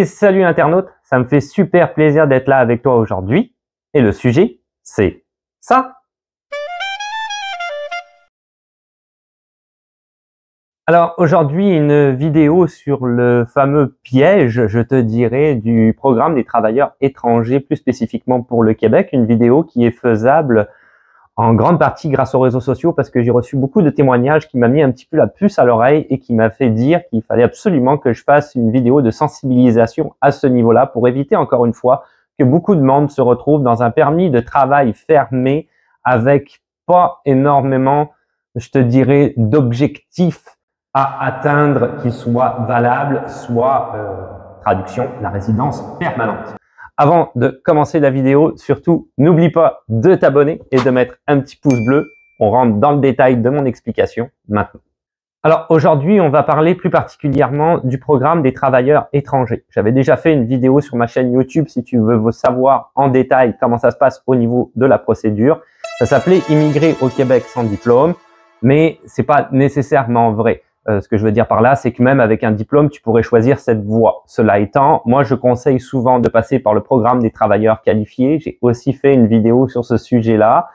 Et salut internaute, ça me fait super plaisir d'être là avec toi aujourd'hui. Et le sujet, c'est ça. Alors aujourd'hui, une vidéo sur le fameux piège, je te dirais, du programme des travailleurs étrangers, plus spécifiquement pour le Québec. Une vidéo qui est faisable en grande partie grâce aux réseaux sociaux parce que j'ai reçu beaucoup de témoignages qui m'a mis un petit peu la puce à l'oreille et qui m'a fait dire qu'il fallait absolument que je fasse une vidéo de sensibilisation à ce niveau-là pour éviter encore une fois que beaucoup de monde se retrouve dans un permis de travail fermé avec pas énormément, je te dirais, d'objectifs à atteindre qui soient valables, soit, traduction, la résidence permanente. Avant de commencer la vidéo, surtout, n'oublie pas de t'abonner et de mettre un petit pouce bleu. On rentre dans le détail de mon explication maintenant. Alors aujourd'hui, on va parler plus particulièrement du programme des travailleurs étrangers. J'avais déjà fait une vidéo sur ma chaîne YouTube si tu veux savoir en détail comment ça se passe au niveau de la procédure. Ça s'appelait Immigrer au Québec sans diplôme, mais c'est pas nécessairement vrai. Ce que je veux dire par là, c'est que même avec un diplôme, tu pourrais choisir cette voie. Cela étant, moi, je conseille souvent de passer par le programme des travailleurs qualifiés. J'ai aussi fait une vidéo sur ce sujet-là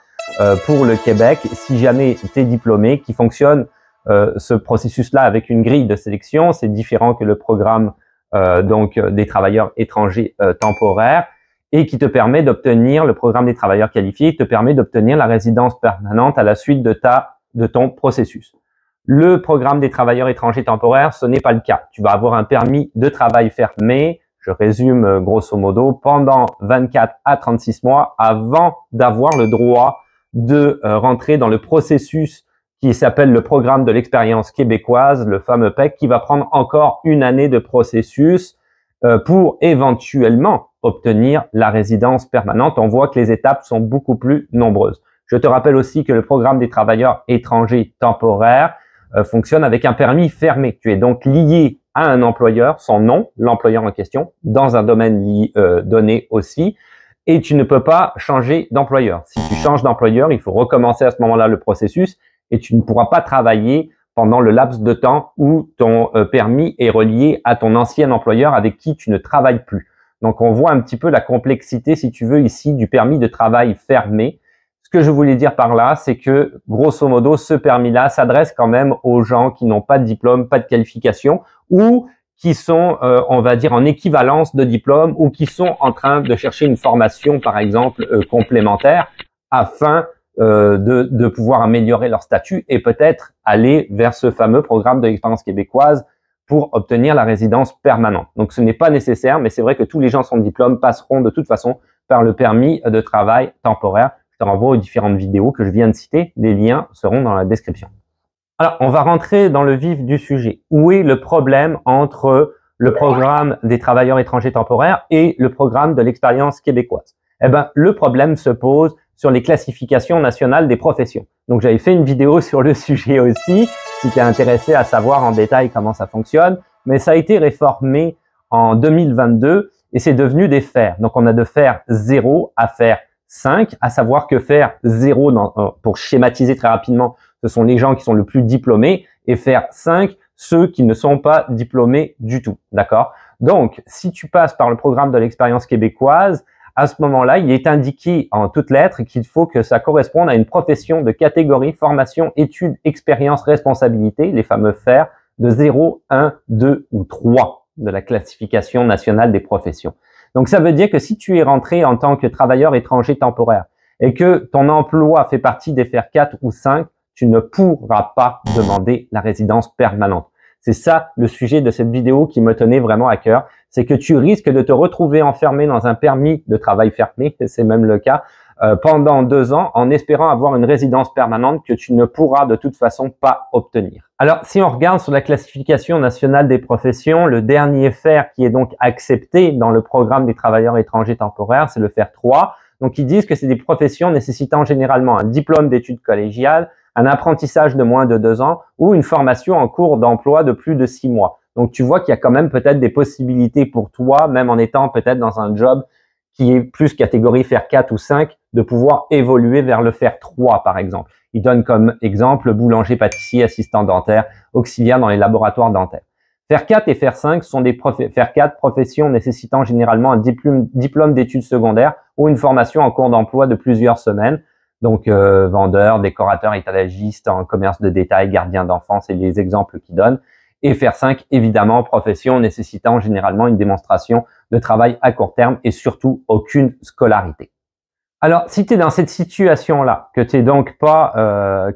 pour le Québec. Si jamais tu es diplômé, qui fonctionne ce processus-là avec une grille de sélection, c'est différent que le programme donc des travailleurs étrangers temporaires et qui te permet d'obtenir, le programme des travailleurs qualifiés te permet d'obtenir la résidence permanente à la suite de ton processus. Le programme des travailleurs étrangers temporaires, ce n'est pas le cas. Tu vas avoir un permis de travail fermé, je résume grosso modo, pendant 24 à 36 mois avant d'avoir le droit de rentrer dans le processus qui s'appelle le programme de l'expérience québécoise, le fameux PEQ, qui va prendre encore une année de processus pour éventuellement obtenir la résidence permanente. On voit que les étapes sont beaucoup plus nombreuses. Je te rappelle aussi que le programme des travailleurs étrangers temporaires fonctionne avec un permis fermé. Tu es donc lié à un employeur, son nom, l'employeur en question, dans un domaine donné aussi, et tu ne peux pas changer d'employeur. Si tu changes d'employeur, il faut recommencer à ce moment-là le processus et tu ne pourras pas travailler pendant le laps de temps où ton permis est relié à ton ancien employeur avec qui tu ne travailles plus. Donc, on voit un petit peu la complexité, si tu veux, ici, du permis de travail fermé. Ce que je voulais dire par là, c'est que, grosso modo, ce permis-là s'adresse quand même aux gens qui n'ont pas de diplôme, pas de qualification, ou qui sont, on va dire, en équivalence de diplôme, ou qui sont en train de chercher une formation, par exemple, complémentaire, afin de pouvoir améliorer leur statut et peut-être aller vers ce fameux programme de l'expérience québécoise pour obtenir la résidence permanente. Donc, ce n'est pas nécessaire, mais c'est vrai que tous les gens sans diplôme passeront de toute façon par le permis de travail temporaire. Je te renvoie aux différentes vidéos que je viens de citer. Les liens seront dans la description. Alors, on va rentrer dans le vif du sujet. Où est le problème entre le programme des travailleurs étrangers temporaires et le programme de l'expérience québécoise? Eh ben, le problème se pose sur les classifications nationales des professions. Donc, j'avais fait une vidéo sur le sujet aussi, si tu es intéressé à savoir en détail comment ça fonctionne. Mais ça a été réformé en 2022 et c'est devenu des fers. Donc, on a de fer 0 à fer 5, à savoir que faire 0, pour schématiser très rapidement, ce sont les gens qui sont le plus diplômés, et faire 5, ceux qui ne sont pas diplômés du tout, d'accord? Donc, si tu passes par le programme de l'expérience québécoise, à ce moment-là, il est indiqué en toutes lettres qu'il faut que ça corresponde à une profession de catégorie formation, études, expérience, responsabilité, les fameux FER, de 0, 1, 2 ou 3 de la classification nationale des professions. Donc, ça veut dire que si tu es rentré en tant que travailleur étranger temporaire et que ton emploi fait partie des FER 4 ou 5, tu ne pourras pas demander la résidence permanente. C'est ça le sujet de cette vidéo qui me tenait vraiment à cœur. C'est que tu risques de te retrouver enfermé dans un permis de travail fermé, c'est même le cas, pendant 2 ans en espérant avoir une résidence permanente que tu ne pourras de toute façon pas obtenir. Alors, si on regarde sur la classification nationale des professions, le dernier FER qui est donc accepté dans le programme des travailleurs étrangers temporaires, c'est le FER 3. Donc, ils disent que c'est des professions nécessitant généralement un diplôme d'études collégiales, un apprentissage de moins de 2 ans ou une formation en cours d'emploi de plus de 6 mois. Donc, tu vois qu'il y a quand même peut-être des possibilités pour toi, même en étant peut-être dans un job qui est plus catégorie FER 4 ou 5, de pouvoir évoluer vers le FER 3, par exemple. Il donne comme exemple boulanger, pâtissier, assistant dentaire, auxiliaire dans les laboratoires dentaires. Faire 4 et faire 5 sont des faire 4 professions nécessitant généralement un diplôme d'études secondaires ou une formation en cours d'emploi de plusieurs semaines. Donc, vendeur, décorateur, étalagiste en commerce de détail, gardien d'enfants, c'est les exemples qu'ils donnent. Et faire 5, évidemment, profession nécessitant généralement une démonstration de travail à court terme et surtout aucune scolarité. Alors, si tu es dans cette situation-là, que tu es donc pas,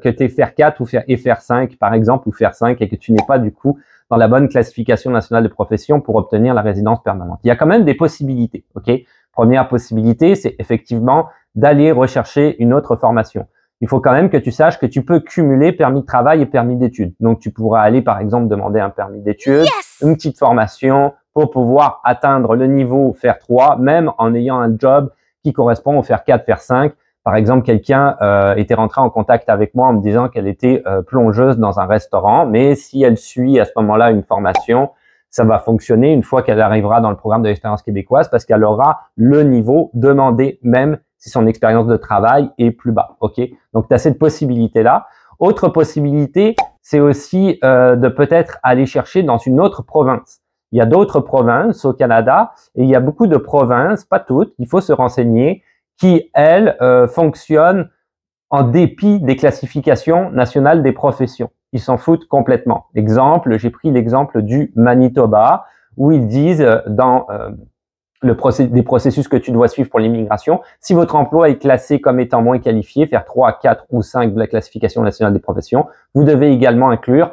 que tu es faire 4 ou faire 5, par exemple, ou faire 5 et que tu n'es pas du coup dans la bonne classification nationale de profession pour obtenir la résidence permanente. Il y a quand même des possibilités, ok? Première possibilité, c'est effectivement d'aller rechercher une autre formation. Il faut quand même que tu saches que tu peux cumuler permis de travail et permis d'études. Donc, tu pourras aller, par exemple, demander un permis d'études, une petite formation pour pouvoir atteindre le niveau faire 3, même en ayant un job qui correspond au faire 4, faire 5. Par exemple, quelqu'un était rentré en contact avec moi en me disant qu'elle était plongeuse dans un restaurant, mais si elle suit à ce moment-là une formation, ça va fonctionner une fois qu'elle arrivera dans le programme de l'expérience québécoise parce qu'elle aura le niveau demandé même si son expérience de travail est plus bas. Ok, donc tu as cette possibilité-là. Autre possibilité, c'est aussi de peut-être aller chercher dans une autre province. Il y a d'autres provinces au Canada et il y a beaucoup de provinces, pas toutes, il faut se renseigner, qui, elles, fonctionnent en dépit des classifications nationales des professions. Ils s'en foutent complètement. Exemple, j'ai pris l'exemple du Manitoba, où ils disent dans des processus que tu dois suivre pour l'immigration, si votre emploi est classé comme étant moins qualifié, faire 3, 4 ou 5 de la classification nationale des professions, vous devez également inclure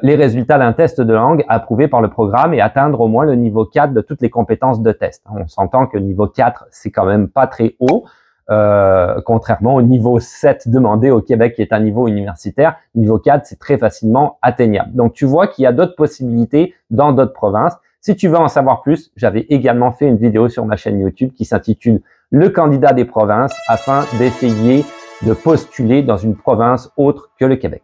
les résultats d'un test de langue approuvé par le programme et atteindre au moins le niveau 4 de toutes les compétences de test. On s'entend que le niveau 4, c'est quand même pas très haut, contrairement au niveau 7 demandé au Québec, qui est un niveau universitaire. Niveau 4, c'est très facilement atteignable. Donc, tu vois qu'il y a d'autres possibilités dans d'autres provinces. Si tu veux en savoir plus, j'avais également fait une vidéo sur ma chaîne YouTube qui s'intitule « Le candidat des provinces » afin d'essayer de postuler dans une province autre que le Québec.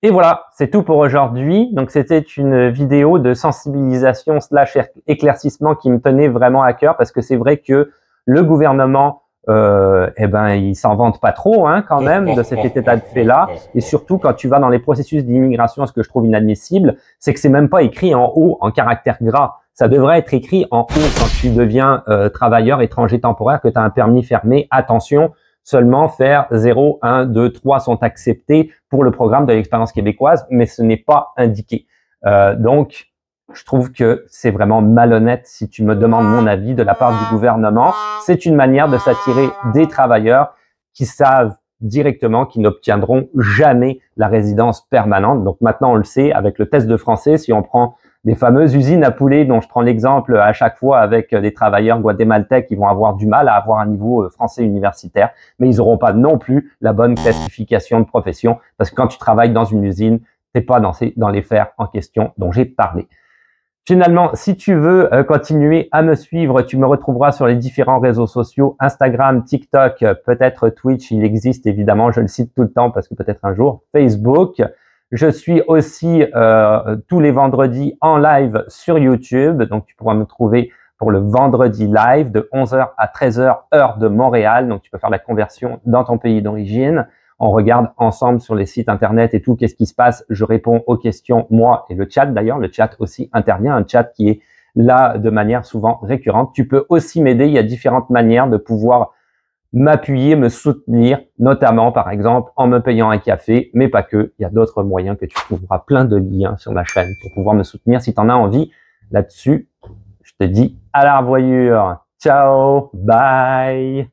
Et voilà, c'est tout pour aujourd'hui. Donc, c'était une vidéo de sensibilisation / éclaircissement qui me tenait vraiment à cœur parce que c'est vrai que le gouvernement, il s'en vante pas trop, hein, quand même, de cet état de fait-là. Et surtout, quand tu vas dans les processus d'immigration, ce que je trouve inadmissible, c'est que c'est même pas écrit en haut, en caractère gras. Ça devrait être écrit en haut quand tu deviens travailleur étranger temporaire, que tu as un permis fermé. Attention, seulement faire 0, 1, 2, 3 sont acceptés pour le programme de l'expérience québécoise, mais ce n'est pas indiqué. Donc, je trouve que c'est vraiment malhonnête si tu me demandes mon avis de la part du gouvernement. C'est une manière de s'attirer des travailleurs qui savent directement qu'ils n'obtiendront jamais la résidence permanente. Donc maintenant, on le sait, avec le test de français, si on prend des fameuses usines à poulet dont je prends l'exemple à chaque fois avec des travailleurs guatémaltèques qui vont avoir du mal à avoir un niveau français universitaire, mais ils n'auront pas non plus la bonne classification de profession parce que quand tu travailles dans une usine, t'es pas dans les fers en question dont j'ai parlé. Finalement, si tu veux continuer à me suivre, tu me retrouveras sur les différents réseaux sociaux, Instagram, TikTok, peut-être Twitch, il existe évidemment, je le cite tout le temps parce que peut-être un jour, Facebook. Je suis aussi tous les vendredis en live sur YouTube, donc tu pourras me trouver pour le vendredi live de 11h à 13h, heure de Montréal, donc tu peux faire la conversion dans ton pays d'origine. On regarde ensemble sur les sites internet et tout, qu'est-ce qui se passe. Je réponds aux questions, moi et le chat d'ailleurs. Le chat aussi intervient, un chat qui est là de manière souvent récurrente. Tu peux aussi m'aider, il y a différentes manières de pouvoir m'appuyer, me soutenir, notamment par exemple en me payant un café, mais pas que. Il y a d'autres moyens que tu trouveras plein de liens sur ma chaîne pour pouvoir me soutenir si tu en as envie. Là-dessus, je te dis à la revoyure. Ciao, bye.